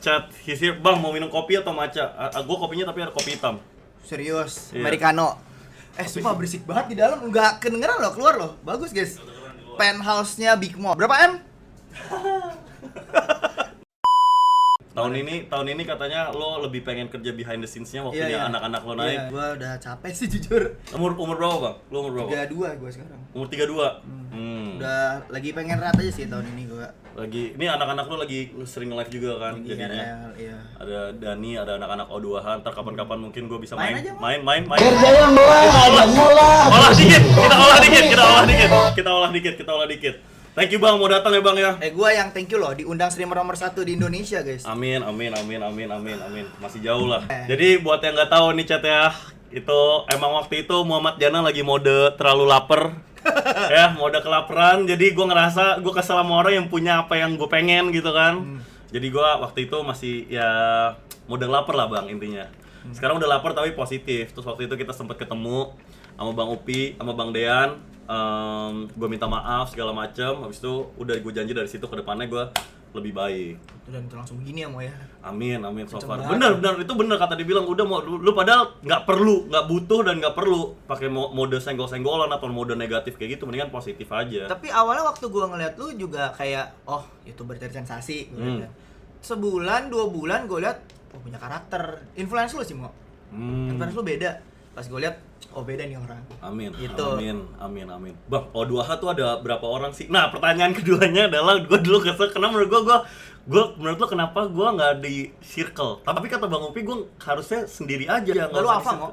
chat hisir, bang mau minum kopi atau matcha? Gue kopinya tapi ada kopi hitam. Serius, Iya. Americano. Sumpah berisik banget di dalam, nggak kedengeran loh, keluar loh. Bagus guys. Penthouse-nya Big Mall. Berapa M? Tahun ini katanya lo lebih pengen kerja behind the scenes-nya waktunya anak-anak lo naik. Iya, gua udah capek sih jujur. Umur berapa bang? Lo umur berapa? 32 gua sekarang. Umur 32? Udah lagi pengen rat aja sih tahun ini gua. Lagi, ini anak-anak lo lagi sering live juga kan Lagi jadinya. RL, iya. Ada Dani, ada anak-anak O2-han, ntar kapan-kapan mungkin gue bisa Main main. aja, Main. Kerja yang mulai. Olah dikit, kita olah dikit. Thank you bang, mau datang ya bang ya. Gua yang thank you loh diundang streamer nomor 1 di Indonesia, guys. Amin. Masih jauh lah. Jadi buat yang nggak tahu nih chat ya, itu emang waktu itu Muhammad Jana lagi mode terlalu lapar. Ya, mode kelaparan. Jadi gue ngerasa gue kesel sama orang yang punya apa yang gue pengen gitu kan. Jadi gue waktu itu masih ya mode lapar lah bang intinya. Sekarang udah lapar tapi positif. Terus waktu itu kita sempat ketemu sama Bang Upi, sama Bang Dean. Gue minta maaf segala macam. Habis itu udah gue janji dari situ ke depannya gue lebih baik. Dan itu langsung begini ya mau ya. Amin so Kenceng far. banget. Bener itu bener kata dibilang udah mau lu padahal nggak perlu, nggak butuh dan nggak perlu pakai mode senggol-senggolan atau mode negatif kayak gitu, mendingan positif aja. Tapi awalnya waktu gua ngeliat lu juga kayak YouTuber cari sensasi gua liat kan. Sebulan, 2 bulan gua liat punya karakter. Influence lu sih mau. Influence lu beda. Pas gua liat beda nih orang. Amin. Gitu. Amin. Bang, O2H tuh ada berapa orang sih? Nah, pertanyaan keduanya adalah gue dulu kesel kenapa menurut gue menurut lo kenapa gue nggak di circle? Tapi kata Bang Upi gue harusnya sendiri aja. Lu apa mau?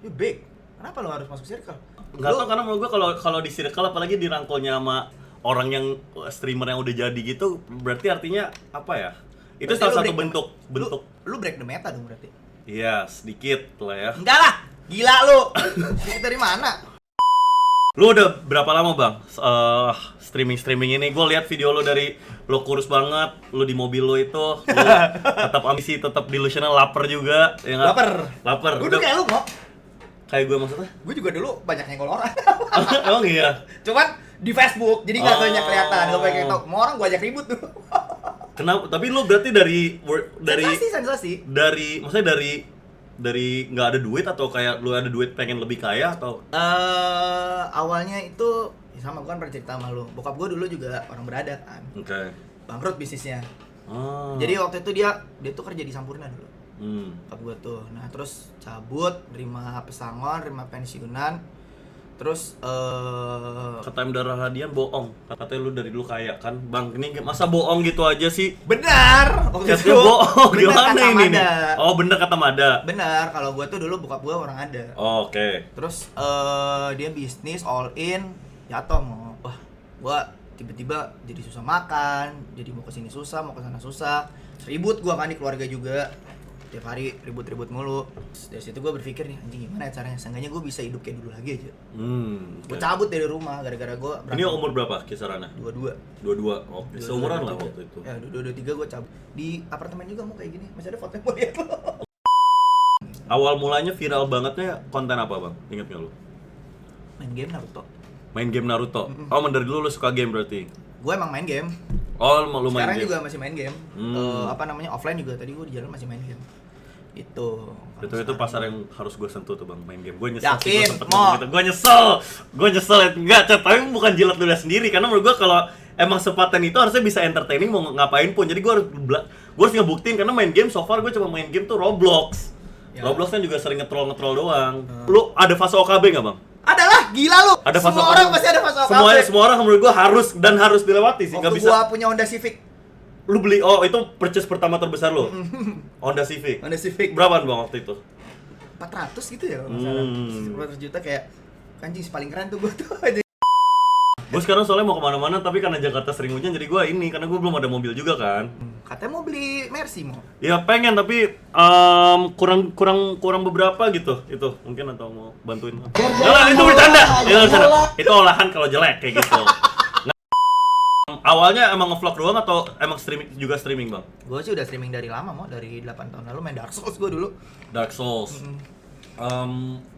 You big. Kenapa lu harus masuk circle? Nggak tau karena menurut gue kalau di circle apalagi dirangkulnya sama orang yang streamer yang udah jadi gitu, berarti artinya apa ya? Itu Berarti salah lu satu break bentuk. Lu break the meta dong berarti. Iya, sedikit lah ya. Enggak lah. Gila lu. Dari mana? Lu udah berapa lama bang streaming ini? Gue lihat video lu dari lu kurus banget, lu di mobil lu itu, lu tetap ambisi, tetap delusional, lapar juga, ya nggak? Lapar. Gue tuh kayak lu kok. Kayak gue maksudnya? Gue juga dulu banyak nyenggol orang. Emang iya. Cuman di Facebook, jadi nggak banyak kelihatan. Gak banyak yang tau. Mau orang gue ajak ribut tuh. Kenapa? Tapi lu berarti dari Sensasi. Maksudnya dari nggak ada duit atau kayak lu ada duit pengen lebih kaya atau? Awalnya itu sama gue kan pernah cerita sama lu. Bokap gue dulu juga orang berada kan. Oke. Bangkrut bisnisnya. Oh. Jadi waktu itu dia tuh kerja di Sampurna dulu. Bokap gue tuh. Nah terus cabut, terima pesangon, terima pensiunan. Terus Kata M. Darahadian bohong. Katanya lu dari dulu kaya kan, bang. Ini masa bohong gitu aja sih? benar. Waktu Katanya bohong. benar Gimana kata ini? Mada. Oh bener kata Mada. Benar. Kalau gue tuh dulu bokap gue orang ada. Oh, Oke. Terus dia bisnis all in, jatuh mau. Wah, gua tiba-tiba jadi susah makan, jadi mau kesini susah, mau kesana susah. Ribut gua kan di keluarga juga. Tiap hari ribut-ribut mulu. Terus dari situ gua berpikir nih, anjing gimana ya caranya? Seenggaknya gua bisa hidup kayak dulu lagi aja. Gua cabut dari rumah gara-gara gua Ini umur berapa kisarannya? 22. 22. Oke. Seumuran lah 23. waktu itu. Ya, 22 23 gua cabut. Di apartemen juga mau kayak gini. Masih ada foto yang mau lihat lo. Awal mulanya viral bangetnya konten apa bang? Ingat nggak lu? Main game Naruto. Main game Naruto. Oh, dari dulu lu suka game berarti? Gua emang main game. Oh, lu main Sekarang game. juga masih main game. Offline juga tadi gue di jalan masih main game. Itu pasar yang harus gue sentuh tuh bang, main game. Gue nyesel Yakin, sih gue sempet Mo? ngomong gitu. Gue nyesel enggak, tapi bukan jilat ludah sendiri karena menurut gue kalau emang sepaten itu harusnya bisa entertaining mau ngapain pun. Jadi gue harus ngebuktiin karena main game so far gue cuma main game tuh Roblox. Ya. Roblox kan juga sering ngetrol doang. Lu ada fase OKB nggak bang? adalah gila lu. Ada fase Semua OKB. orang pasti ada fase OKB. Semua orang menurut gue harus dilewati sih. Nggak Waktu bisa. gua punya Honda Civic. Lu beli, itu purchase pertama terbesar lu? Honda Civic? Honda Civic Berapaan bang waktu itu? 400 gitu ya kalau nggak salah. 400 juta kayak anjing paling keren tuh gua tuh. Gue sekarang soalnya mau kemana-mana tapi karena Jakarta sering hujan jadi gue karena gue belum ada mobil juga kan. Katanya mau beli Mercy mau. Ya pengen tapi kurang beberapa gitu itu mungkin atau mau bantuin. Nah, itu bercanda. Itu olahan kalau jelek kayak gitu. Awalnya emang ngevlog doang atau emang streaming bang? Gua sih udah streaming dari lama mau dari 8 tahun lalu main Dark Souls gua dulu. Dark Souls.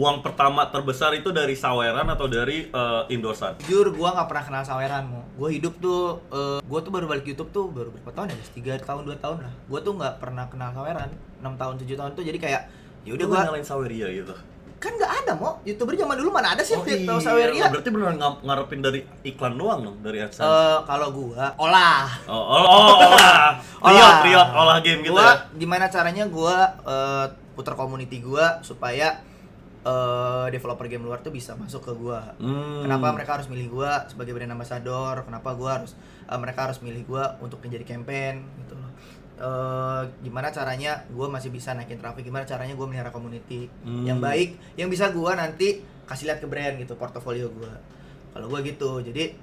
Uang pertama terbesar itu dari saweran atau dari endorsan? Jujur gua nggak pernah kenal saweran mo. Gua hidup tuh gua tuh baru balik YouTube tuh baru berapa tahun ya? 3 tahun 2 tahun lah. Gua tuh nggak pernah kenal saweran. 6 tahun 7 tahun tuh jadi kayak ya udah Lu gua nyalain saweria gitu. kan nggak ada mo. YouTuber zaman dulu mana ada sih yang iya, tahu saweria? berarti beneran ngarepin dari iklan doang dong, dari AdSense. Kalau gua olah. olah. Riot, olah game gitu Gua ya. gimana caranya gua putar community gua supaya developer game luar tuh bisa masuk ke gua. Kenapa mereka harus milih gua sebagai brand ambassador? Kenapa gua harus mereka harus milih gua untuk menjadi campaign gitu loh. Gimana caranya gua masih bisa naikin traffic? Gimana caranya gua melihara community yang baik, yang bisa gua nanti kasih lihat ke brand gitu, portofolio gua. Kalau gua gitu. Jadi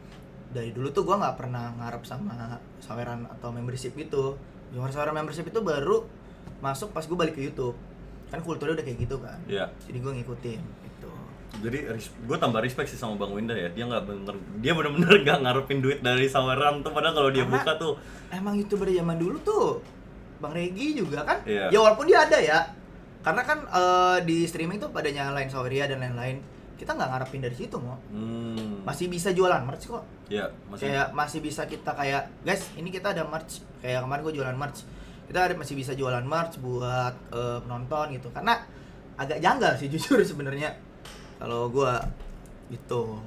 dari dulu tuh gua nggak pernah ngarep sama saweran atau membership gitu. Saweran membership itu baru masuk pas gua balik ke YouTube. Kan kulturnya udah kayak gitu kan. Iya. Jadi gue ngikutin gitu. Jadi gue tambah respect sih sama Bang Winda ya. Dia bener-bener nggak ngarepin duit dari saweran tuh, padahal kalau dia Karena buka tuh emang YouTuber zaman dulu tuh Bang Regi juga kan. Iya. Ya walaupun dia ada ya. Karena kan di streaming tuh pada nyalain saweria dan lain-lain. Kita nggak ngarepin dari situ mo. Masih bisa jualan merch kok. Iya, Kayak masih bisa kita kayak guys, ini kita ada merch. Kayak kemarin gue jualan merch. Masih bisa jualan merch buat penonton gitu. Karena agak janggal sih jujur sebenarnya kalau gua gitu.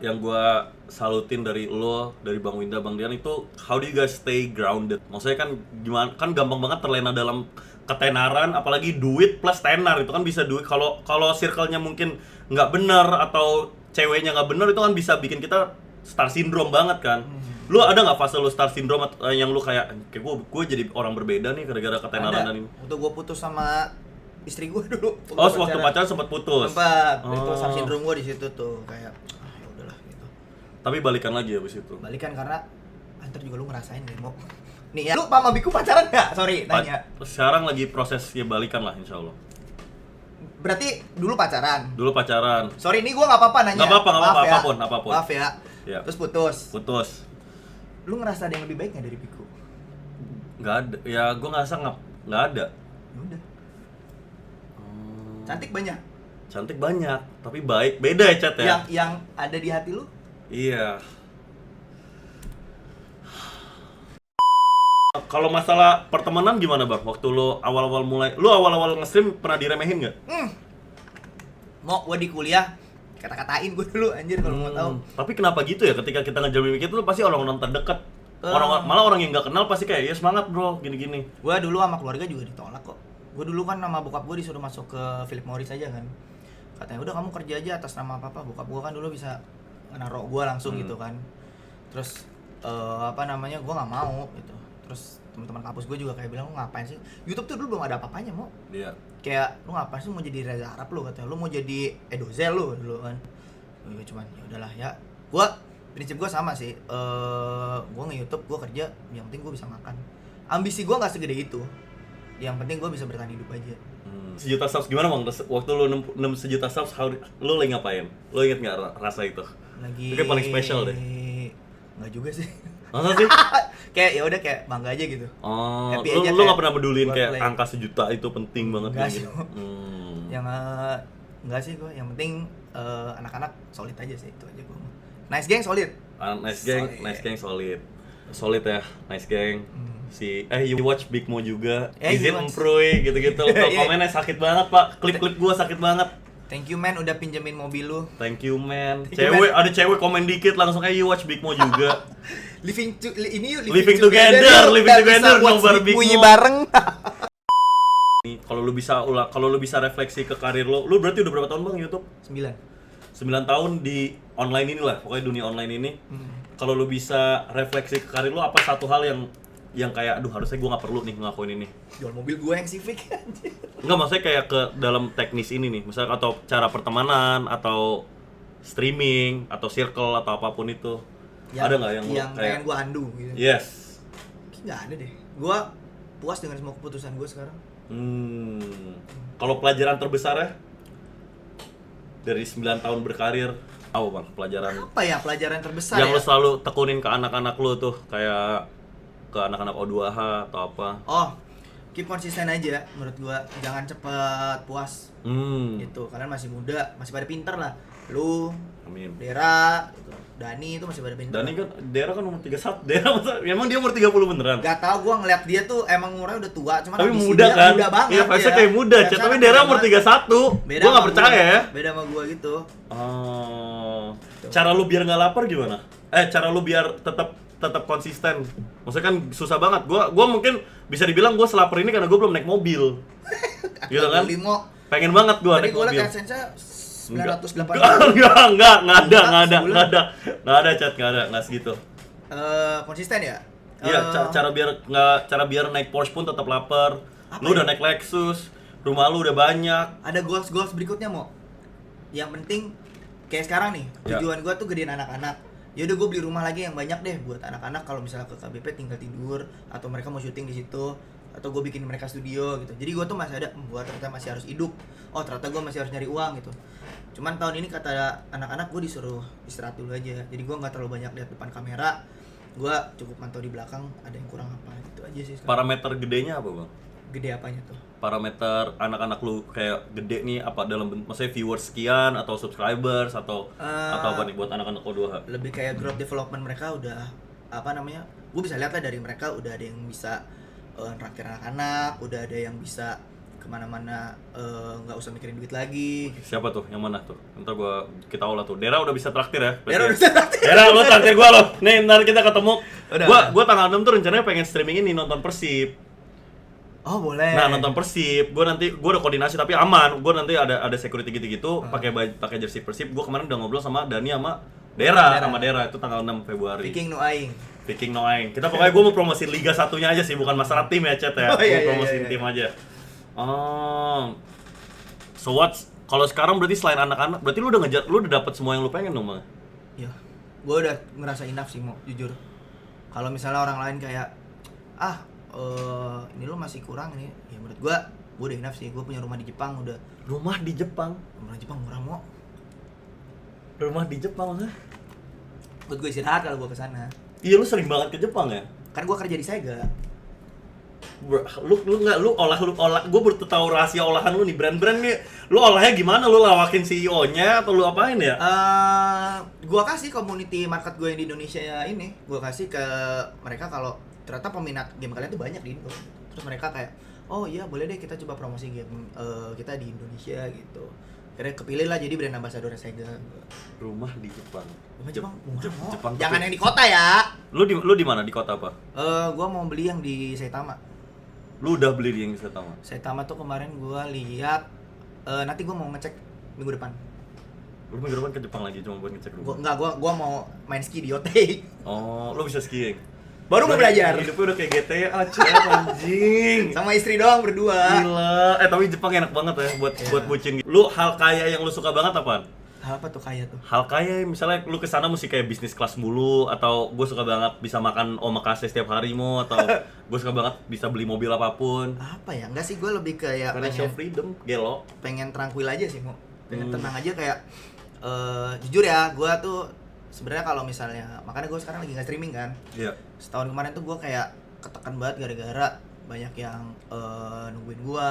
Yang gua salutin dari lo, dari Bang Winda, Bang Dian itu how do you guys stay grounded? Maksudnya kan gimana, kan gampang banget terlena dalam ketenaran, apalagi duit plus tenar itu kan bisa duit. Kalau circle-nya mungkin nggak benar atau ceweknya nggak benar itu kan bisa bikin kita star syndrome banget kan. Lu ada nggak fase lu star syndrome yang lu kayak gue jadi orang berbeda nih gara-gara ketenaran dan ini? Untuk gue putus sama istri gue dulu. Waktu pacaran sempat putus. Itu star syndrome gue di situ tuh kayak ya udahlah gitu. Tapi balikan lagi abis itu. Balikan karena antar juga lu ngerasain demo. Nih ya, lu sama Biku pacaran nggak? Sorry, nanya. Sekarang lagi proses ya balikan lah insya Allah. Berarti dulu pacaran. Dulu pacaran. Sorry, ini gue nggak apa-apa nanya. Nggak apa-apa, ya. apapun. Maaf ya. Ya. Terus putus. Lu ngerasa ada yang lebih baik nggak dari Biku? Nggak ada. Ya gue ngerasa nggak ada. Ya udah. Cantik banyak. Cantik banyak, tapi baik beda ya Chat ya. Yang ada di hati lu? Iya. Kalau masalah pertemanan gimana Bang? Waktu lu awal-awal nge-stream pernah diremehin nggak? Mau gua di kuliah kata-katain gue dulu anjir kalau mau tahu. Tapi kenapa gitu ya? Ketika kita ngejamin itu pasti orang-orang terdekat. Malah orang yang nggak kenal pasti kayak ya semangat bro, gini-gini. Gua dulu sama keluarga juga ditolak kok. Gua dulu kan nama bokap gua disuruh masuk ke Philip Morris aja kan. Katanya udah kamu kerja aja atas nama apa. Bokap gua kan dulu bisa naruh gua langsung gitu kan. Terus gua nggak mau gitu. Terus teman-teman kampus gue juga kayak bilang, lu ngapain sih? YouTube tuh dulu belum ada apa-apanya mo. Iya. Kayak lu ngapain sih mau jadi Reza Arab lu katanya, lu mau jadi Edozel lu dulu kan. Ya cuman ya udahlah ya. Prinsip gua sama sih. Gua nge-YouTube, gua kerja, yang penting gua bisa makan. Ambisi gua nggak segede itu. Yang penting gua bisa bertahan hidup aja. 1 juta subs gimana Bang? Waktu lu 1 juta subs, lu lagi ngapain? Lu inget nggak rasa itu? Lagi. Itu kayak paling spesial deh. Nggak juga sih. Masa sih? Kayak ya udah kayak bangga aja gitu. Oh, Happy lu aja nggak kayak pernah peduliin buat kayak play. angka 1 juta itu penting banget Enggak kayak sih. gitu. Yang enggak sih gua, yang penting anak-anak solid aja sih itu aja gua. Nice gang solid. Nice gang solid. Solid ya, nice gang. You watch Big Mo juga. Izin you watch. Emproy gitu-gitu. Komennya sakit banget, Pak. Klip-klip gua sakit banget. Thank you man udah pinjemin mobil lu. Thank you man. you, man. Ada cewek komen dikit langsung you watch Big Mo juga. Living together, nobar Big Mo. bareng. Nih, kalau lu bisa refleksi ke karir lu berarti udah berapa tahun Bang YouTube? 9 tahun di online ini lah, pokoknya dunia online ini. Kalau lu bisa refleksi ke karir lu, apa satu hal yang kayak aduh harusnya gue nggak perlu nih ngelakuin ini? Jual mobil gue yang Civic anjir. Enggak, maksudnya kayak ke dalam teknis ini nih, misalnya atau cara pertemanan atau streaming atau circle atau apapun itu. Ada nggak yang kayak pengen gue andu gitu? Yes. Nggak ada deh. Gue puas dengan semua keputusan gue sekarang. Kalau pelajaran terbesar ya dari 9 tahun berkarir, apa Bang pelajaran? Apa ya pelajaran terbesar Yang ya? lo selalu tekunin ke anak-anak lo tuh, kayak ke anak-anak O2H atau apa? keep konsisten aja menurut gua, jangan cepet puas. Gitu, kalian masih muda, masih pada pinter lah. Lu, Amin. Dera, gitu. Dani itu masih pada pinter. Dani kan, Dera kan umur 31. Dera masa, emang dia umur 30 beneran? Gak tau, gua ngeliat dia tuh emang umurnya udah tua, cuman Tapi ambisi muda dia kan? muda banget. Iya, Faisal kayak muda, Faisal tapi kan Dera muda umur banget. 31. Beda Gua sama gak percaya ya. Beda sama gua gitu. Oh. Cara lu biar nggak lapar gimana? Cara lu biar tetap konsisten. Maksudnya kan susah banget. Gua mungkin bisa dibilang gua selapar ini karena gua belum naik mobil. Gitu kan? Limo. Pengen banget gua Tadi naik gua mobil. liat AdSense-nya 980. Enggak ada chat, enggak segitu. Konsisten ya? Iya, cara biar naik Porsche pun tetap lapar. Apa Lu ya? udah naik Lexus, rumah lu udah banyak. Ada goals berikutnya mau. Yang penting kayak sekarang nih, Ya. tujuan gua tuh gedein anak-anak. Ya udah gua beli rumah lagi yang banyak deh buat anak-anak, kalau misalnya ke KBP tinggal tidur atau mereka mau syuting di situ, atau gue bikin mereka studio gitu. Jadi gue tuh masih ada, gue ternyata masih harus hidup. Oh ternyata gue masih harus nyari uang gitu. Cuman tahun ini kata anak-anak gue disuruh istirahat dulu aja. Jadi gue nggak terlalu banyak lihat depan kamera. Gue cukup mantau di belakang ada yang kurang apa gitu aja sih sekarang. Parameter gedenya apa, Bang? Gede apanya tuh? Parameter anak-anak lu kayak gede nih apa dalam maksudnya viewers sekian atau subscribers atau apa nih buat anak-anak O2H? Lebih kayak growth development mereka udah apa namanya? Gue bisa lihat lah dari mereka udah ada yang bisa nraktir anak-anak, udah ada yang bisa kemana-mana nggak usah mikirin duit lagi. Siapa tuh? Yang mana tuh? Ntar kita olah tuh. Dera udah bisa traktir ya? Dera udah bisa traktir. Dera, lu traktir gua loh. Nih, ntar kita ketemu. Udah. Gua tanggal 6 tuh rencananya pengen streaming ini nonton Persib. Oh boleh. Nah, nonton Persib. Gua udah koordinasi tapi aman. Gua nanti ada security gitu-gitu, pakai jersey Persib. Gua kemarin udah ngobrol sama Dani sama Dera itu tanggal 6 Februari. Viking no aing. Viking no aing. Kita pokoknya gue mau promosiin Liga 1-nya aja sih, bukan masalah tim ya, Chat ya. Oh, iya, Mau promosiin iya. tim aja. So kalau sekarang berarti selain anak-anak, berarti lu udah dapet semua yang lu pengen dong, Bang? Iya. Gue udah ngerasa enough sih, mau jujur. Kalau misalnya orang lain kayak ini lu masih kurang nih. Ya menurut gue udah enough sih. Gue punya rumah di Jepang udah. Rumah di Jepang? Rumah di Jepang murah, mau. Rumah di Jepang, Bang? Buat gue istirahat kalau gue kesana. Iya, lu sering banget ke Jepang ya? Kan gue kerja di Sega. Lu olah, gue baru tahu rahasia olahan lu nih, brand-brand nih. Lu olahnya gimana? Lu lawakin CEO-nya atau lu apain ya? Gue kasih community market gue yang di Indonesia ini, gue kasih ke mereka kalau ternyata peminat game kalian tuh banyak di Indo. Terus mereka kayak, oh iya boleh deh kita coba promosi game kita di Indonesia gitu. Akhirnya kepilih lah jadi brand ambassador Sega. Rumah di Jepang. Rumah Jepang murah, Mo. Jepang Jangan tapi- yang di kota ya. Lu di mana? Di kota apa? Gue mau beli yang di Saitama. Lu udah beli di yang di Saitama? Saitama tuh kemarin gue lihat, nanti gue mau ngecek minggu depan. Lu minggu depan ke Jepang lagi cuma buat ngecek rumah? Gue mau main ski di Yotei. Oh, lu bisa skiing? Baru mau belajar. Hidupnya udah kayak GTA, cewek anjing. Sama istri doang berdua. Gila. Tapi Jepang enak banget ya buat bucin. Lu hal kaya yang lu suka banget apaan? Hal apa tuh kaya tuh? Hal kaya misalnya lu kesana mesti kayak bisnis kelas mulu, atau gue suka banget bisa makan omakase setiap hari mo, atau gue suka banget bisa beli mobil apapun. Apa ya? Enggak sih, gue lebih kayak Financial freedom, gelo. pengen tranquil aja sih, mau pengen tenang aja kayak jujur ya, gue tuh sebenarnya kalau misalnya makanya gue sekarang lagi nggak streaming kan. Iya. Setahun kemarin tuh gue kayak ketekan banget gara-gara banyak yang nungguin gue,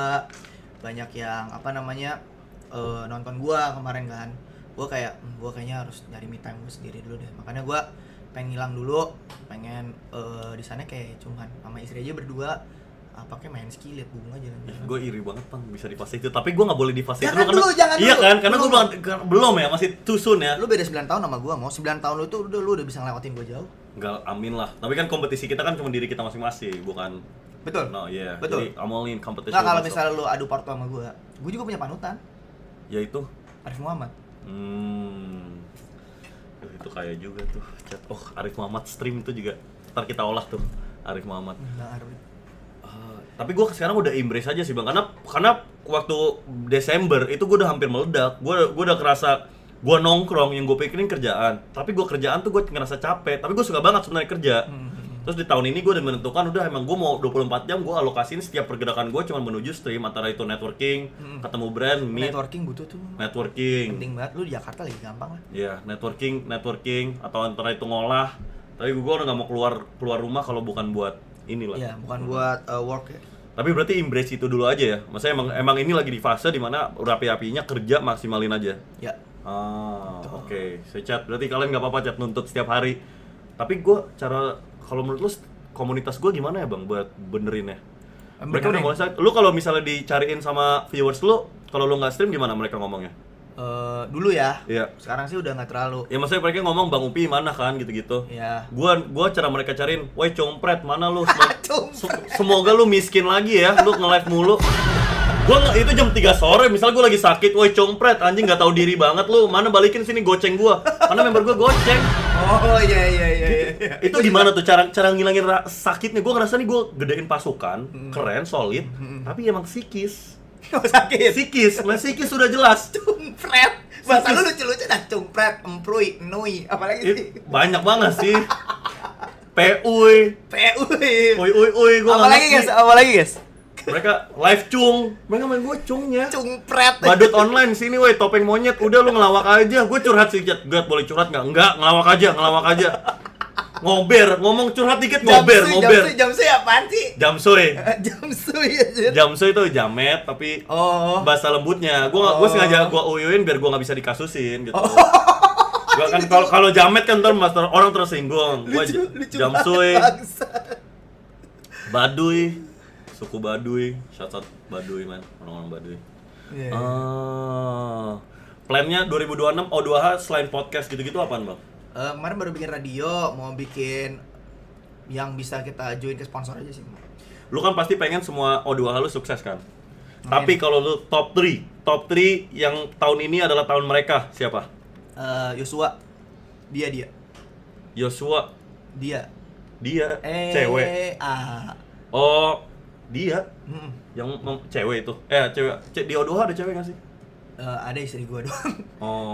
banyak yang apa namanya nonton gue kemarin kan. Gue kayak gue kayaknya harus nyari me time gue sendiri dulu deh. Makanya gue pengen ngilang dulu, pengen di sana kayak cuman sama istri aja berdua, pakai main ski, lihat bunga jalan-jalan. Gue iri banget bang bisa di fase itu, tapi gue nggak boleh di fase itu Jangan karena dulu, jangan iya dulu. kan, karena gue belum ya, masih too soon ya. Lu beda 9 tahun sama gua, mau 9 tahun lu tuh lu udah bisa ngelewatin gua jauh. Enggak, amin lah. Tapi kan kompetisi kita kan cuma diri kita masing-masing, bukan. Betul. No, yeah. Betul. Jadi I'm all in competition. Nggak, kalau myself. misalnya lu adu parto sama gua juga punya panutan, Ya itu. Arif Muhammad. Itu kayak juga tuh. Chat. Oh, Arif Muhammad stream itu juga. Ntar kita olah tuh Arif Muhammad. Tapi gue sekarang udah embrace aja sih bang, karena waktu Desember itu gue udah hampir meledak. Gue udah kerasa gue nongkrong yang gue pikirin kerjaan, tapi gue kerjaan tuh gue ngerasa capek, tapi gue suka banget sebenarnya kerja. Terus di tahun ini gue udah menentukan udah emang gue mau 24 jam gue alokasiin setiap pergerakan gue cuma menuju stream, antara itu networking, ketemu brand, meet, Networking butuh tuh. networking. Penting banget, lu di Jakarta lagi gampang lah. Iya, networking atau antara itu ngolah. Tapi gue udah nggak mau keluar rumah kalau bukan buat inilah. Iya, bukan buat work ya. Tapi berarti embrace itu dulu aja ya. Maksudnya emang ini lagi di fase dimana rapi-rapinya kerja maksimalin aja. Ya. Oke. Chat. Berarti kalian nggak apa-apa chat nuntut setiap hari. Tapi kalau menurut lu komunitas gue gimana ya bang buat benerin ya? Mereka udah mulai lu kalau misalnya dicariin sama viewers lu, kalau lu nggak stream gimana mereka ngomongnya? Dulu ya. Iya. Sekarang sih udah nggak terlalu. Ya maksudnya mereka ngomong Bang Upi mana kan gitu-gitu. Iya. Gua cara mereka cariin, "Woi compret, mana lu? Compret. Semoga lu miskin lagi ya, lu nge-live mulu." Itu jam 3 sore, misal gua lagi sakit, "Woi compret, anjing nggak tahu diri banget lu. Mana balikin sini goceng gua." Karena member gua goceng. Oh iya. Itu gimana tuh cara ngilangin sakitnya? Gua ngerasa nih gua gedein pasukan, keren, solid, tapi emang psikis. Oh, sakit. Psikis sudah jelas. Cumpret. Bahasa lu lucu-lucu dah. Cumpret, emprui, nui, apalagi sih? Banyak banget sih. Puy. Uy, gua Apalagi guys? Mereka live cung. Mereka main gua cungnya. Cumpret. Badut online sini woi, topeng monyet. Udah lu ngelawak aja. Gue curhat sedikit. Gat, boleh curhat enggak? Enggak, ngelawak aja. Ngomong curhat dikit ngober. Jamsuy apaan sih? Jamsuy. Jamsuy. Jamsuy itu jamet tapi bahasa lembutnya. Gua sengaja gua uyuin biar gua nggak bisa dikasusin gitu. Gua kan kalau jamet kan ntar orang tersinggung. Gua Jamsuy. Baduy. Suku Baduy. Shout out Baduy man. Orang-orang Baduy. Plannya 2026 O2H selain podcast gitu-gitu apaan bang? Kemarin baru bikin radio, mau bikin yang bisa kita join ke sponsor aja sih. Lu kan pasti pengen semua O2H lu sukses kan? Tapi kalau lu top 3 yang tahun ini adalah tahun mereka, siapa? Yosua. Dia. Yosua. Dia. Cewek. Oh, dia. Yang cewek itu. Cewek di O2H ada cewek nggak sih? Ada istri gua doang.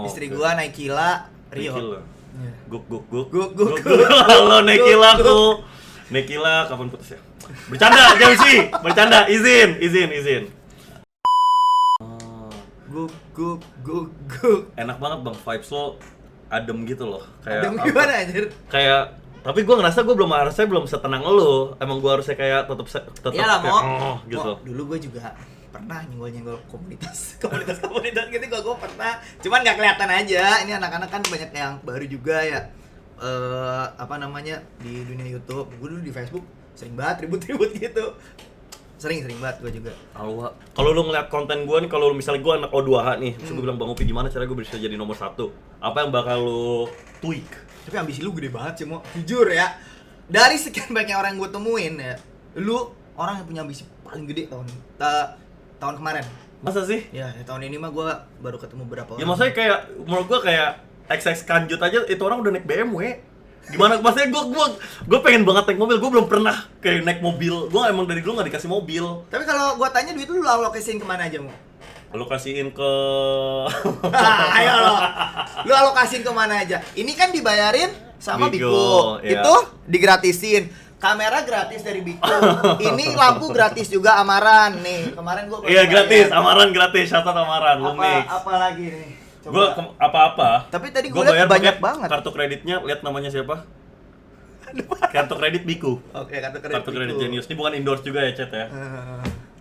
Istri oke. gua Naikila, Rio. Naikila. Iya. Guk. Halo Nekila ku. Nekila kapan putus ya? Bercanda, Jamsi. Bercanda, izin. Guk. Enak banget bang, vibes lo adem gitu loh. Adem gimana anjir? Kayak tapi gue ngerasa gue belum setenang lo. Emang gue harusnya kayak tetap Iyalah, kayak gitu. Dulu gue juga pernah nyenggol komunitas gitu gue pernah, cuman nggak kelihatan aja. Ini anak-anak kan banyak yang baru juga ya, di dunia YouTube. Gue dulu di Facebook sering banget ribut gitu, sering banget gue juga. Kalau lu ngeliat konten gue nih, kalau misalnya gue anak O2H nih, terus gue bilang Bang Upi gimana cara gue bisa jadi nomor 1, apa yang bakal lu tweak? Tapi ambisi lu gede banget sih, mau jujur ya. Dari sekian banyak orang yang gue temuin ya, lu orang yang punya ambisi paling gede tahun kemarin. Masa sih? Ya tahun ini mah gue baru ketemu berapa orang. Ya maksudnya kayak, menurut gue kayak XX Kanjut aja, itu orang udah naik BMW. Gimana? Maksudnya gue pengen banget naik mobil, gue belum pernah kayak naik mobil. Gue emang dari dulu gak dikasih mobil. Tapi kalau gue tanya duit lu alokasiin kemana aja, Mo? Lu kasihin ke... Ayo lo, lu alokasiin kemana aja? Ini kan dibayarin sama Bigo, iya. Itu digratisin. Kamera gratis dari Bigo. Ini lampu gratis juga Amaran nih. Kemarin gua Iya gratis, Amaran gratis, shout out Amaran, Lumix. Apa lagi nih? Gua apa-apa. Tapi tadi gua lihat banyak banget. Kartu kreditnya, lihat namanya siapa? Kartu kredit Biku. Oke, kartu kredit Genius. Ini bukan endorse juga ya, Chat ya.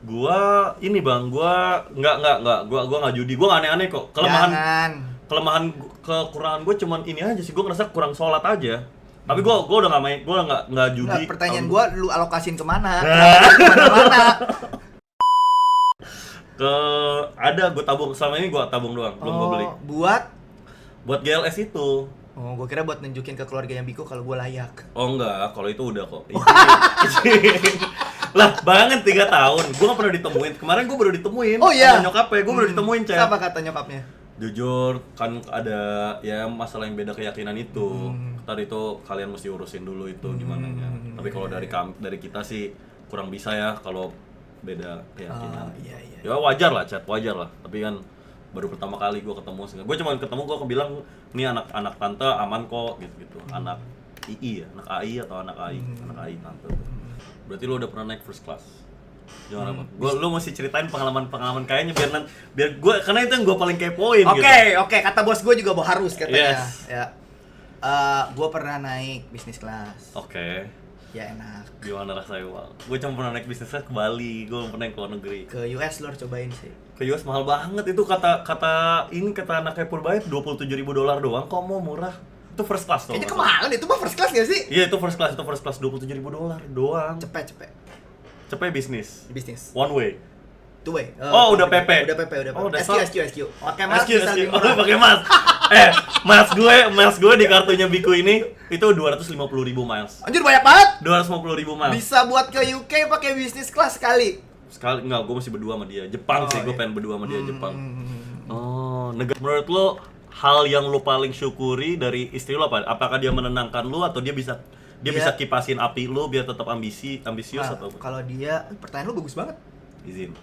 Gua ini Bang, gua enggak judi. Gua enggak aneh-aneh kok. Kekurangan gue cuman ini aja sih. Gua ngerasa kurang sholat aja. Tapi gue udah nggak main, gue nggak judi. Nggak, pertanyaan gue, lu alokasin kemana? Kemana-mana? Gue tabung, selama ini gue tabung doang, belum gue beli. Buat GLS itu. Oh, gue kira buat nunjukin ke keluarganya Biko kalau gue layak. Oh enggak, kalau itu udah kok. Lah, banget 3 tahun, gue nggak pernah ditemuin. Kemarin gue baru ditemuin. Oh iya. Sama nyokapnya, gue baru ditemuin, Cek. Apa kata nyokapnya? Jujur, kan ada ya masalah yang beda keyakinan itu. Ntar itu kalian mesti urusin dulu itu gimana ya. Tapi kalau dari kita sih kurang bisa ya kalau beda keyakinan. Iya. Ya wajar lah, Chat, wajar lah. Tapi kan baru pertama kali gue ketemu sih. Gue cuma ketemu, gue bilang ini anak tante aman kok gitu. Anak II ya, anak AI atau anak AI, anak AI tante. Berarti lo udah pernah naik first class? Gimana Bang? Lu mesti ceritain pengalaman kayaknya biar gue, karena itu yang gue paling kepoin gitu. Oke, kata bos gue juga harus katanya. Yes. Ya. Gue pernah naik bisnis kelas. Oke. Ya enak. Gimana rasanya, Bang? Gue cuma pernah naik bisnis class ke Bali, gue belum pernah ke luar negeri. Ke US lo harus cobain sih. Ke US mahal banget itu kata anaknya Purbaik $27.000 doang, kok mau murah? Itu first class tuh. Kayaknya kemahalan itu mah first class gak sih? Iya itu first class $27.000 doang. Cepet. Cepet bisnis. One way. Two way. Oh, udah PP. Udah PP. Oh, udah SQ. Pakai mas SQ. bisa lebih Oh, murah. pakai mas. Mas gue di kartunya Biku ini itu 250.000 miles. Anjir banyak banget. 250.000 miles. Bisa buat ke UK pakai bisnis kelas sekali. Sekali enggak, gue masih berdua sama dia. Jepang sih, gue iya. pengen berdua sama dia Jepang. Oh, menurut lo hal yang lo paling syukuri dari istri lo apa? Apakah dia menenangkan lo atau dia bisa bisa kipasin api lo biar tetap ambisius atau apa? Kalau dia, pertanyaan lu bagus banget. Izin.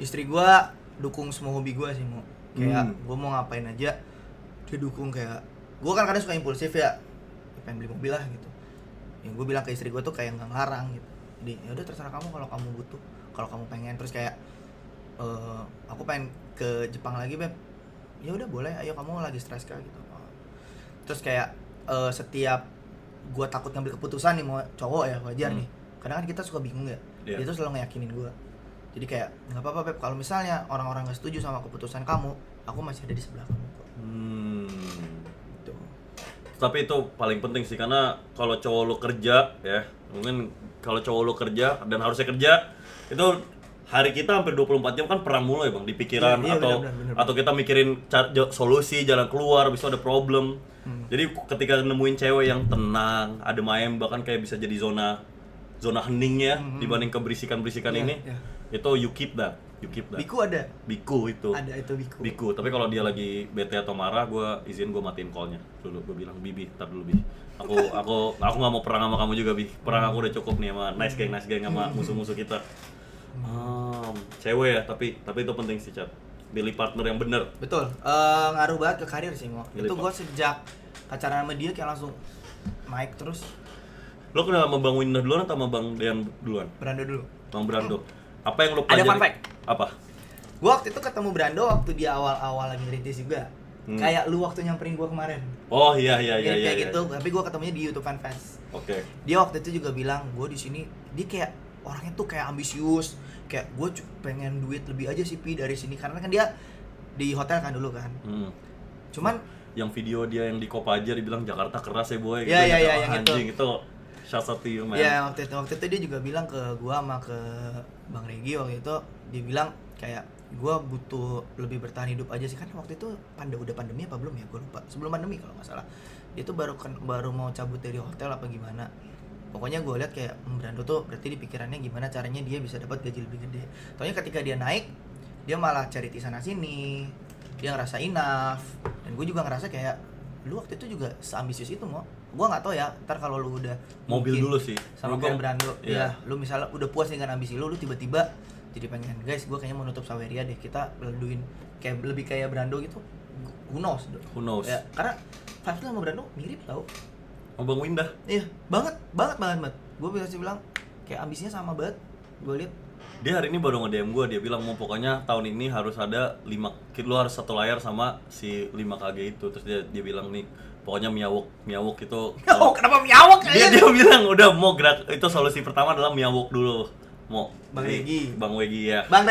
Istri gua dukung semua hobi gua sih, Mo. Kayak gua mau ngapain aja dia dukung. Kayak gua kan kadang suka impulsif ya, pengen beli mobil lah gitu. Ya gua bilang ke istri gua tuh kayak nggak ngelarang gitu. Jadi ya udah terserah kamu kalau kamu butuh, kalau kamu pengen. Terus kayak aku pengen ke Jepang lagi, Beb. Ya udah boleh, ayo kamu lagi stres kah gitu. Terus kayak setiap gua takut ngambil keputusan nih, mau cowok ya wajar nih. Kadang kan kita suka bingung ya. Dia tuh selalu ngeyakinin gua. Jadi kayak nggak apa-apa, Beb, kalau misalnya orang-orang nggak setuju sama keputusan kamu, aku masih ada di sebelah kamu kok. Gitu. Tapi itu paling penting sih, karena kalau cowok lo kerja ya, mungkin kalau cowok lo kerja dan harusnya kerja, itu hari kita hampir 24 jam kan perang mulu ya, Bang, di pikiran. Iya, bener. Atau kita mikirin solusi, jalan keluar, bisa ada problem. Jadi ketika nemuin cewek yang tenang, ada main, bahkan kayak bisa jadi zona heningnya dibanding keberisikan-berisikan ini. Itu you keep that. Biku ada. Biku itu. Ada itu Biku. Biku, tapi kalau dia lagi bete atau marah, gue matiin callnya dulu. Gue bilang, Bibi, tar dulu, Bi. Aku nggak mau perang sama kamu juga, Bi. Perang aku udah cukup nih sama nice gang sama musuh-musuh kita. Cewek ya, tapi itu penting sih, Cat. Pilih partner yang bener. Betul. Ngaruh banget ke karir sih, Mo. Itu gue sejak pacaran sama dia kayak langsung naik terus. Lo kenal sama Bang Winda duluan atau sama Bang Dean duluan? Brando dulu. Bang Brando. Apa yang lo pelajari? Ada fun fact. Apa? Gue waktu itu ketemu Brando waktu dia awal-awal lagi ngerintis juga. Kayak lu waktu nyamperin gue kemarin. Oh iya. Kayak gitu, tapi gue ketemunya di YouTube Fanfest. Oke. Dia waktu itu juga bilang, gue di sini, dia kayak orangnya tuh kayak ambisius, kayak gue pengen duit lebih aja sih, Pi, dari sini, karena kan dia di hotel kan dulu kan. Cuman yang video dia yang di Kopaja dibilang Jakarta keras ya, boy. Iya, gitu, yang anjing itu. Shout out to you, man. Iya, waktu itu dia juga bilang ke gua sama ke Bang Regi waktu itu, dia bilang kayak gua butuh lebih bertahan hidup aja sih, kan waktu itu udah pandemi apa belum ya, gua lupa. Sebelum pandemi kalau nggak salah. Dia tuh baru mau cabut dari hotel apa gimana. Pokoknya gua lihat kayak Brando tuh berarti di pikirannya gimana caranya dia bisa dapat gaji lebih gede. Soalnya ketika dia naik, dia malah charity sana sini. Dia ngerasa enough, dan gue juga ngerasa kayak lu waktu itu juga seambisius itu, Mo. Gua nggak tahu ya, ntar kalau lu udah mobil dulu sih sama Bang Brando, iya. Ya, lu misalnya udah puas dengan ambisi lu tiba-tiba jadi pengen, guys, gua kayaknya mau nutup Saweria deh, kita leduin kayak lebih kayak Brando gitu. Who knows? Ya, karena vibe sama Brando mirip tau. Oh, Bang Winda. Iya, banget. Gua bisa bilang kayak ambisinya sama banget. Gua lihat dia hari ini baru nge-DM gue, dia bilang mau pokoknya tahun ini harus ada 5, lu harus satu layar sama si 5KG itu. Terus dia bilang nih, pokoknya miawuk itu. Oh, kenapa miawuk dia bilang udah mau gerak, itu solusi pertama adalah miawuk dulu. Mau Bang Regi ya. Bang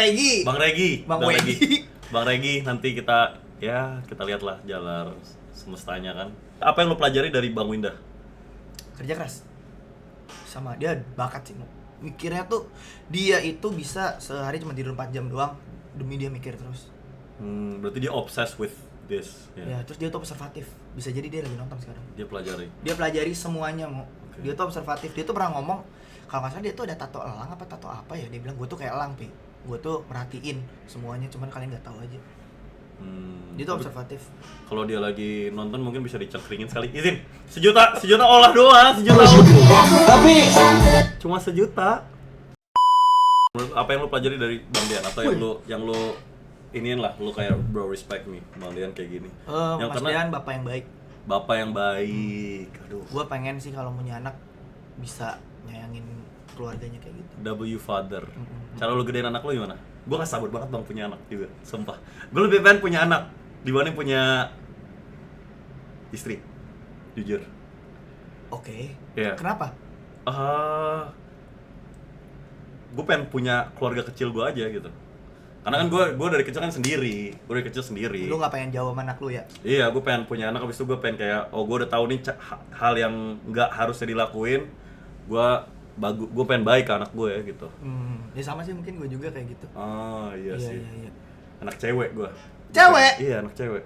Regi nanti kita lihatlah jalan semestanya kan. Apa yang lu pelajari dari Bang Winda? Kerja keras. Sama dia bakat sih, Mo. Mikirnya tuh dia itu bisa sehari cuma tidur 4 jam doang demi dia mikir terus. Berarti dia obsessed with this. Ya, terus dia tuh observatif. Bisa jadi dia lagi nonton sekarang. Dia pelajari semuanya, Mo. Okay. Dia tuh observatif. Dia tuh pernah ngomong, kalau nggak salah dia tuh ada tato elang apa tato apa ya. Dia bilang, gue tuh kayak elang, Pi. Gue tuh merhatiin semuanya, cuman kalian nggak tahu aja. Dia tuh observatif. Kalau dia lagi nonton mungkin bisa dicekringin sekali. Izin, sejuta olah doang, Tapi cuma sejuta. Apa yang lu pelajari dari Bang Dean atau yang lu iniin lah, lu kayak bro respect nih Bang Dean kayak gini. Yang Mas Dean bapak yang baik. Aduh. Gua pengen sih kalau punya anak bisa nyayangin keluarganya kayak gitu. W father. Cara lu gedein anak lu gimana? Gua gak sabar banget Bang punya anak juga, sumpah. Gue lebih pengen punya anak dibanding punya istri, jujur. Oke. Iya. Kenapa? Gue pengen punya keluarga kecil gue aja gitu. Karena kan gue dari kecil kan sendiri. Gue dari kecil sendiri. Lu nggak pengen jauh sama anak lu ya? Iya, gue pengen punya anak, habis itu gue pengen kayak, gue udah tahu nih hal yang nggak harusnya dilakuin. Gue pengen baik ke anak gue ya gitu. Ya sama sih, mungkin gue juga kayak gitu. Oh iya sih. Iya. Anak cewek gue. Cewek? Iya, anak cewek.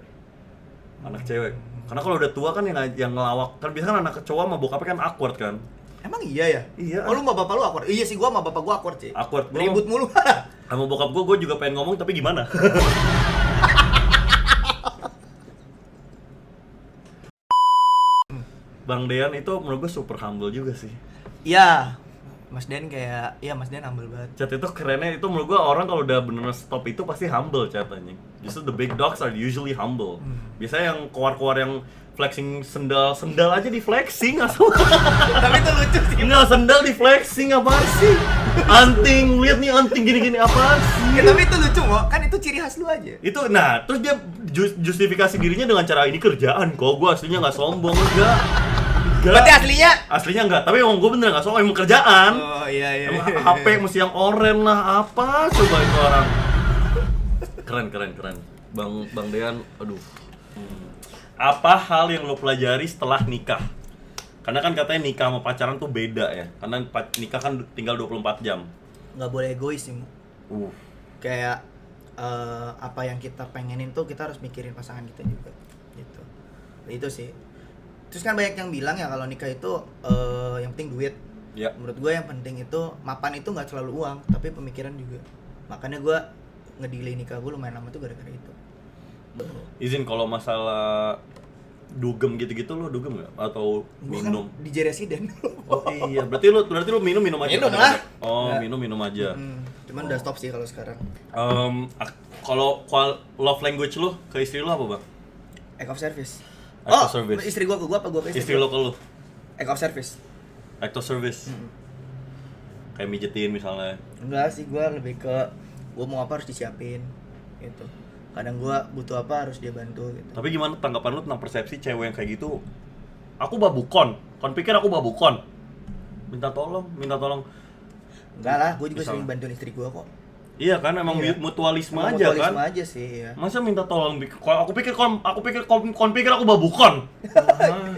Anak cewek. Karena kalau udah tua kan yang ngelawak. Kan biasanya kan anak cowok sama bokapnya kan awkward kan. Emang iya ya? Iya. Oh, lu sama bapak lu awkward? Iya sih, gua sama bapak gua awkward sih. Awkward. Ribut mulu. Sama bokap gue juga pengen ngomong tapi gimana? Bang Dean itu menurut gue super humble juga sih. Iya. Mas Den kayak, iya Mas Den humble banget. Cat itu kerennya itu menurut gue orang kalau udah bener stop itu pasti humble cat anjing. Justru the big dogs are usually humble. Biasanya yang keluar yang flexing sendal aja di flexing asal. Tapi itu lucu sih. Enggak, sendal di flexing apa sih? Anting, lihat nih anting gini-gini apa sih? Ya, tapi itu lucu kok, kan itu ciri khas lu aja. Itu, nah, terus dia justifikasi dirinya dengan cara ini kerjaan kok, gue aslinya nggak sombong, enggak. Berarti aslinya? Aslinya enggak, tapi emang gue bener nggak sombong, emang kerjaan. Oh iya. Emang HP mesti yang oren lah, apa coba itu orang. Keren. Bang Dean, aduh. Apa hal yang lo pelajari setelah nikah? Karena kan katanya nikah sama pacaran tuh beda ya. Karena nikah kan tinggal 24 jam. Nggak boleh egois sih. Uh. Kayak apa yang kita pengenin tuh kita harus mikirin pasangan kita juga gitu. Itu sih. Terus kan banyak yang bilang ya kalau nikah itu yang penting duit. Ya. Menurut gue yang penting itu mapan itu nggak selalu uang, tapi pemikiran juga. Makanya gue ngedelay nikah gue lumayan lama tuh gara-gara itu. Izin, kalau masalah dugem gitu-gitu lo dugem nggak? Atau minum? Kan DJ Resident. Oh iya, berarti lo minum aja. Minum kan? lah. Oh, Ya. minum aja. Cuman udah stop sih kalau sekarang. Kalau love language lo ke istri lo apa, Bang? Act of service. Act of service. Istri gua ke gua apa gua ke Istri lo ke lo? Act of service. Act of service. Kayak mijetin misalnya. Enggak sih, gua lebih ke gua mau apa harus disiapin gitu. Kadang gua butuh apa harus dia bantu gitu. Tapi gimana tanggapan lu tentang persepsi cewek yang kayak gitu? Aku babukon. Kon pikir aku babukon? Minta tolong. Enggak lah, gua juga Misalnya. sering bantuin istri gua kok. Iya kan, emang Iya. mutualisme Emang aja mutualisme kan? aja sih ya. Masa minta tolong? Aku pikir kon pikir aku babukon.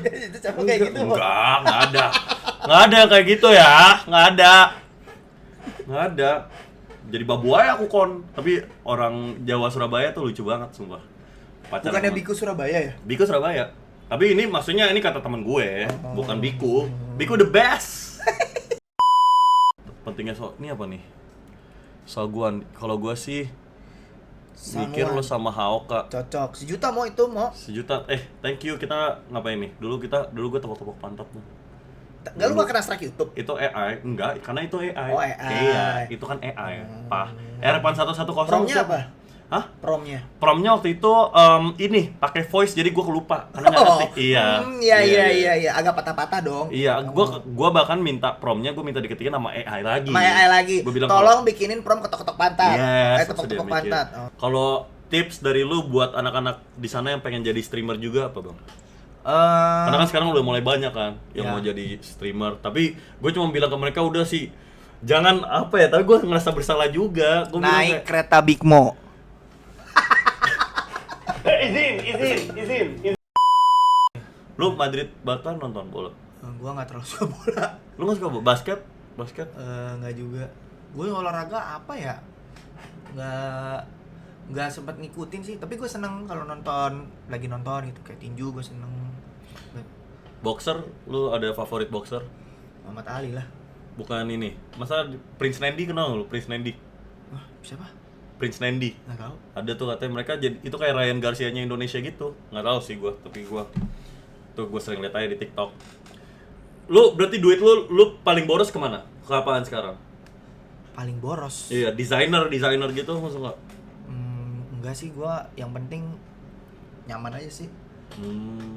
Itu sama kayak gitu. Enggak ada. Enggak ada kayak gitu ya. Enggak ada. Jadi babu aja aku kon. Tapi orang Jawa Surabaya tuh lucu banget sumpah. Bukannya Biku Surabaya ya? Biku Surabaya. Tapi ini maksudnya ini kata temen gue, bukan Biku. Biku the best. Pentingnya ini apa nih? Soal gua, kalau gua sih mikir lo sama Haoka. Cocok. 1 juta mau itu mau. 1 juta. Thank you. Kita ngapain nih? Dulu gua tepok-tepok pantat tuh. Enggak, lu gak kena strike YouTube. Itu AI, enggak, karena itu AI. Oh, AI. Iya, itu kan AI. R8110. Promnya apa? Hah? Promnya. Promnya waktu itu ini pakai voice, jadi gua kelupa karena nggak ngetik. Iya. Iya. Agak patah-patah dong. Iya, gua bahkan minta promnya, gua minta diketikin sama AI lagi. sama AI lagi. Gua bilang, Tolong bikinin prom ketok-ketok pantat. yes, Tepok-tepok maksudnya pantat. mikir. Kalau tips dari lu buat anak-anak di sana yang pengen jadi streamer juga apa, Bang? Karena kan sekarang udah mulai banyak kan yang Ya. mau jadi streamer. Tapi gue cuma bilang ke mereka udah sih jangan apa ya, tapi gue ngerasa bersalah juga. Gua bilang naik kereta Bigmo. izin. Lu Madrid Barca nonton bola? Gua nggak terlalu suka bola. Lu nggak suka basket? Nggak juga. Gue olahraga apa ya? Nggak sempat ngikutin sih. Tapi gue seneng kalau lagi nonton gitu kayak tinju, gue seneng. Boxer, lu ada favorit boxer? Muhammad Ali lah. Bukan ini. Masa Prince Nandi kenal lu? Prince Nandi. Wah, siapa? Prince Nandi. Nggak tahu. Ada tuh katanya mereka jadi itu kayak Ryan Garcia-nya Indonesia gitu. Nggak tahu sih gua, tapi gua sering lihat aja di TikTok. Lu berarti duit lu paling boros kemana? Ke apaan sekarang? Paling boros. Iya, desainer gitu masuk nggak? Enggak sih, gua yang penting nyaman aja sih.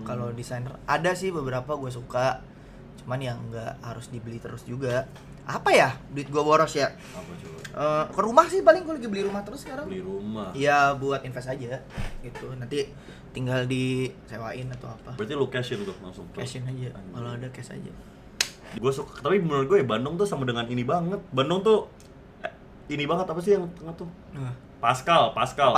Kalau desainer ada sih beberapa gue suka, Cuman yang nggak harus dibeli terus juga. Apa ya? Duit gua boros ya. Apa coba? Ke rumah sih paling gua lagi beli rumah terus sekarang. Beli rumah. Iya, buat invest aja gitu. Nanti tinggal disewain atau apa. Berarti lu cashin tuh langsung. Cashin aja. Kalau ada cash aja. Gue suka, tapi menurut gue ya Bandung tuh sama dengan ini banget. Bandung tuh ini banget apa sih yang tengah tuh? Pascal. Pascal.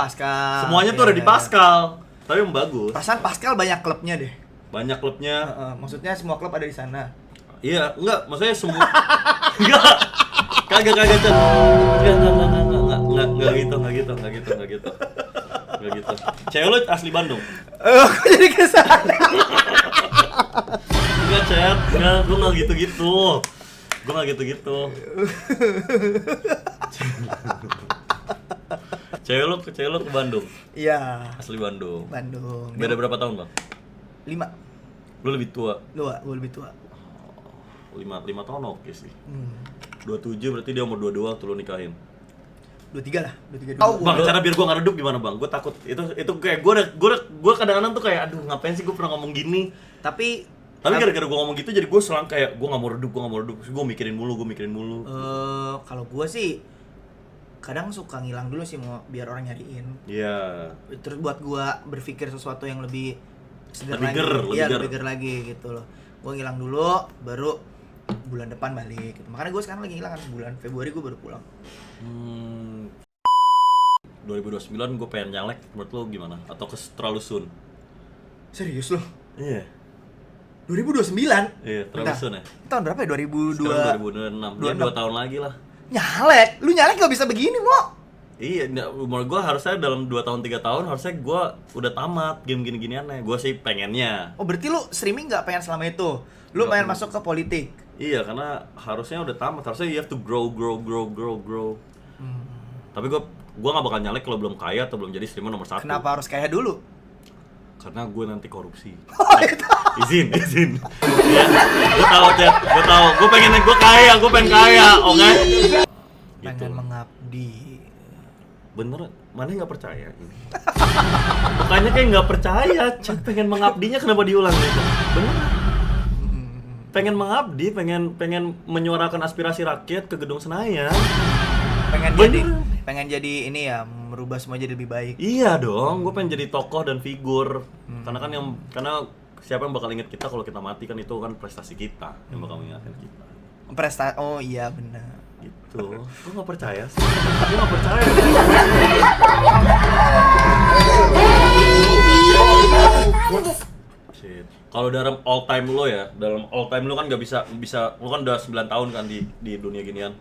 Semuanya tuh ada di Pascal. Tapi yang bagus. Perasaan Pascal banyak klubnya deh. Banyak klubnya. Maksudnya semua klub ada di sana. Iya, enggak, maksudnya semua. Enggak. Kagak Chan. Enggak gitu. Enggak gitu. Cewek lu asli Bandung? Kok jadi ke sana? Enggak, Chat. Enggak, gua enggak gitu-gitu. Gua enggak gitu-gitu. Cewek lu ke Bandung? Iya. Asli Bandung. Bandung. Beda berapa tahun, Bang? 5. Lu lebih tua. Gue lebih tua. 5 tahun oke sih. 27 berarti dia umur 22 waktu lu nikahin. 23 lah, 23 dulu. Oh, Bang, cara biar gua enggak redup gimana, Bang? Gua takut itu kayak gua kadang-kadang tuh kayak aduh, ngapain sih gua pernah ngomong gini? Tapi Gara-gara gua ngomong gitu jadi gua selang kayak gua enggak mau redup. Terus gua mikirin mulu. Kalau gua sih kadang suka ngilang dulu sih mau biar orang nyariin. Iya. Terus buat gua berpikir sesuatu yang lebih segar Lebih lagi. ger, Iya, lebih lebih ger lagi gitu loh. Gua ngilang dulu baru bulan depan balik gitu. Makanya gua sekarang lagi ngilang kan bulan Februari gua baru pulang. 2029 gue pengen nyalek, menurut lo gimana? Atau terlalu soon? Serius loh? Iya. 2029? Iya, terlalu soon ya? Tahun berapa ya? 2002? Sekarang 2026, ya 2 tahun lagi lah. Nyalek? Lu nyalek gak bisa begini, Mo? Iya, menurut gue harusnya dalam 2 tahun 3 tahun harusnya gue udah tamat game gini-giniannya. Gue sih pengennya. Oh, berarti lu streaming gak pengen selama itu? Lu pengen masuk ke politik? Iya, karena harusnya udah tamat. Harusnya you have to grow. Tapi gue gak bakal nyalek kalau belum kaya atau belum jadi streamer nomor 1. Kenapa harus kaya dulu? Karena gue nanti korupsi. Oh, itu. Izin. Ya, gue tahu, Chat. Gue pengen kaya, oke? Pengen mengabdi. Bener, mana nggak percaya? Makanya kayak nggak percaya, Chat. Pengen mengabdinya kenapa diulang gitu? Bener. Pengen mengabdi, pengen menyuarakan aspirasi rakyat ke gedung Senayan. Pengen jadi ini ya, merubah semua jadi lebih baik. Iya dong, gue pengen jadi tokoh dan figur. Karena siapa yang bakal inget kita kalau kita mati kan itu kan prestasi kita yang bakal mengingatkan kita. Oh iya benar. Gitu. Gue nggak percaya sih. Gue nggak percaya. Shit. Kalau dalam all time lo kan nggak bisa lo kan udah 9 tahun kan di dunia ginian.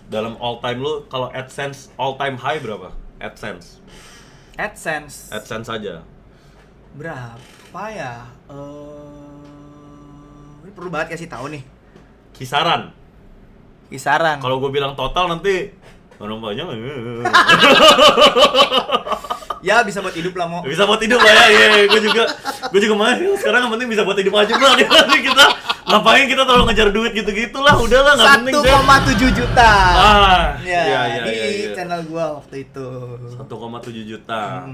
Dalam all time lo kalau AdSense all time high berapa? AdSense aja. Berapa ya? Ini perlu banget kasih tahu nih. Kisaran. Kalau gue bilang total nanti orang banyak. Ya bisa buat hidup lah, Mo. Bisa buat hidup lah ya. Iya, gue juga mah sekarang yang penting bisa buat hidup aja lah. Kita ngapain kita terlalu ngejar duit gitu-gitu lah. Udahlah enggak penting. 1,7 juta. Iya, di channel gua waktu itu. 1,7 juta.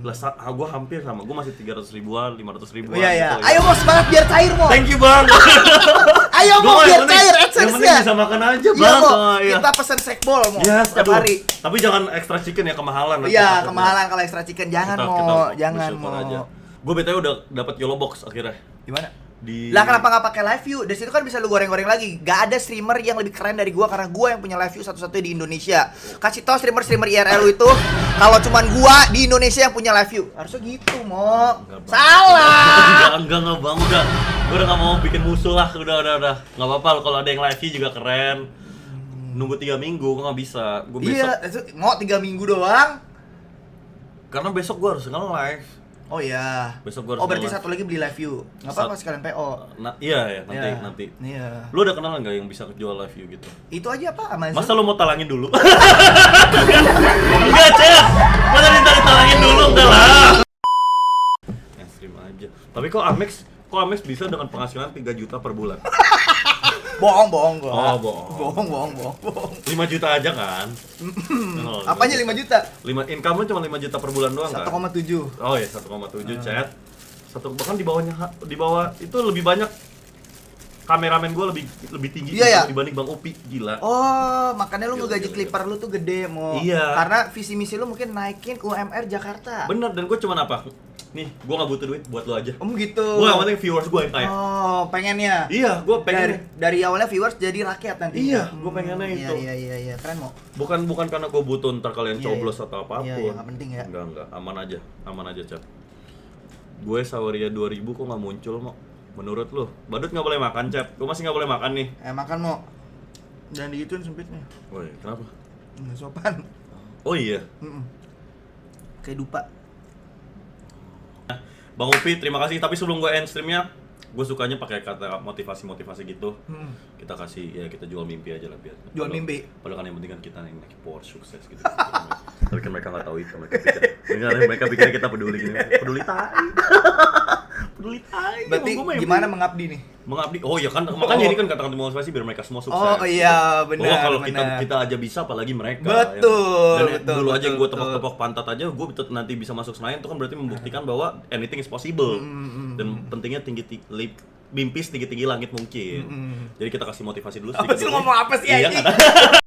Lah gua hampir sama. Gua masih 300 ribuan, 500 ribuan. Iya. Gitu, Ayo Mo, semangat biar cair, Mo. Thank you, Bang. Ayo Mo, biar cair AdSense-nya. Yang penting bisa makan aja, Iya, Bang. Mo. Kita pesen sekbol, Mo. Setiap hari. Tapi jangan extra chicken ya, kemahalan. Iya, kemahalan kalau extra chicken. Jangan, Mo. Jangan, Mo. Gue BTW udah dapat Yellow Box akhirnya. Di mana? Lah kenapa nggak pakai live view? Dari situ kan bisa lu goreng-goreng lagi. Gak ada streamer yang lebih keren dari gua karena gua yang punya live view satu-satunya di Indonesia. Kasih tau streamer IRL itu kalau cuman gua di Indonesia yang punya live view. Harusnya gitu, Mo. Salah. Enggak Bang, udah. Gua udah gak mau bikin musuh lah, udah. Enggak apa-apa kalau ada yang live view juga keren. Nunggu 3 minggu gua nggak bisa. Gua besok. Iya, mau 3 minggu doang. Karena besok gua harus nge-live. Oh iya. Besok gua harus berarti nge-live. satu lagi beli live view. Enggak apa-apa sekalian PO. Iya, nanti. Iya. Lu udah kenal enggak yang bisa jual live view gitu? Itu aja apa Amazon? Masa lu mau talangin dulu? Enggak, Cek. Masa ditalangin dulu enggak lah. Stream aja. Tapi kok Amex bisa dengan penghasilan 3 juta per bulan? Bohong Oh, gua. bohong. Bohong. 5 juta aja kan? Apanya 5 juta? 5 income-nya cuma 5 juta per bulan doang kan? 1,7. Oh ya, 1,7 Chat. Bahkan di bawah itu lebih banyak kameramen gue lebih tinggi Iya, ya? dibanding Bang Upi, gila. Oh, makanya lu Gila, ngegaji gila, Clipper lu tuh gede, Mo. Iya. Karena visi misi lu mungkin naikin UMR Jakarta. Bener, dan gue cuman apa? Nih, gue gak butuh duit buat lo aja. Gitu. Gue yang penting viewers gue yang kaya. Oh, pengennya. Iya, gue pengen. Dari awalnya viewers jadi rakyat nanti. Iya, gua pengennya itu. Iya, keren, Mo. Bukan karena gue butuh ntar kalian Iya, coblos iya. atau apapun. Iya, nggak penting ya. Enggak, aman aja, Cap. Gue Saweria 2000 kok nggak muncul, Mo? Menurut lu, badut nggak boleh makan, Cap. Gue masih nggak boleh makan nih. Makan, Mo. Jangan digituin sempitnya. Woi, kenapa? Nggak sopan. Oh iya, Kayak dupa. Bang Upi, terima kasih. Tapi sebelum gue end streamnya, gue sukanya pakai kata motivasi gitu. Kita kasih, ya kita jual mimpi aja lah biar. Jual mimpi. Padahal kan yang penting kan kita naik Porsche sukses gitu. Tapi kan mereka nggak tahu itu, mereka pikir kita peduli gini. Peduli tai. Peduli tai. Berarti Gua mah yang gimana peduli. mengabdi nih? Mengabdi. Oh iya kan, makanya ini kan kata-kata motivasi biar mereka semua sukses. Oh iya, benar. Bahwa kalau benar. kita aja bisa, apalagi mereka. Betul, Dan betul, dulu aja betul, gue tepok-tepok pantat aja, gue nanti bisa masuk Senayan itu kan berarti membuktikan bahwa anything is possible. Dan pentingnya mimpi setinggi-tinggi langit mungkin. Jadi kita kasih motivasi dulu Apa sedikit sih, dulu. ngomong apa sih, Iya, anjing? nggak tahu.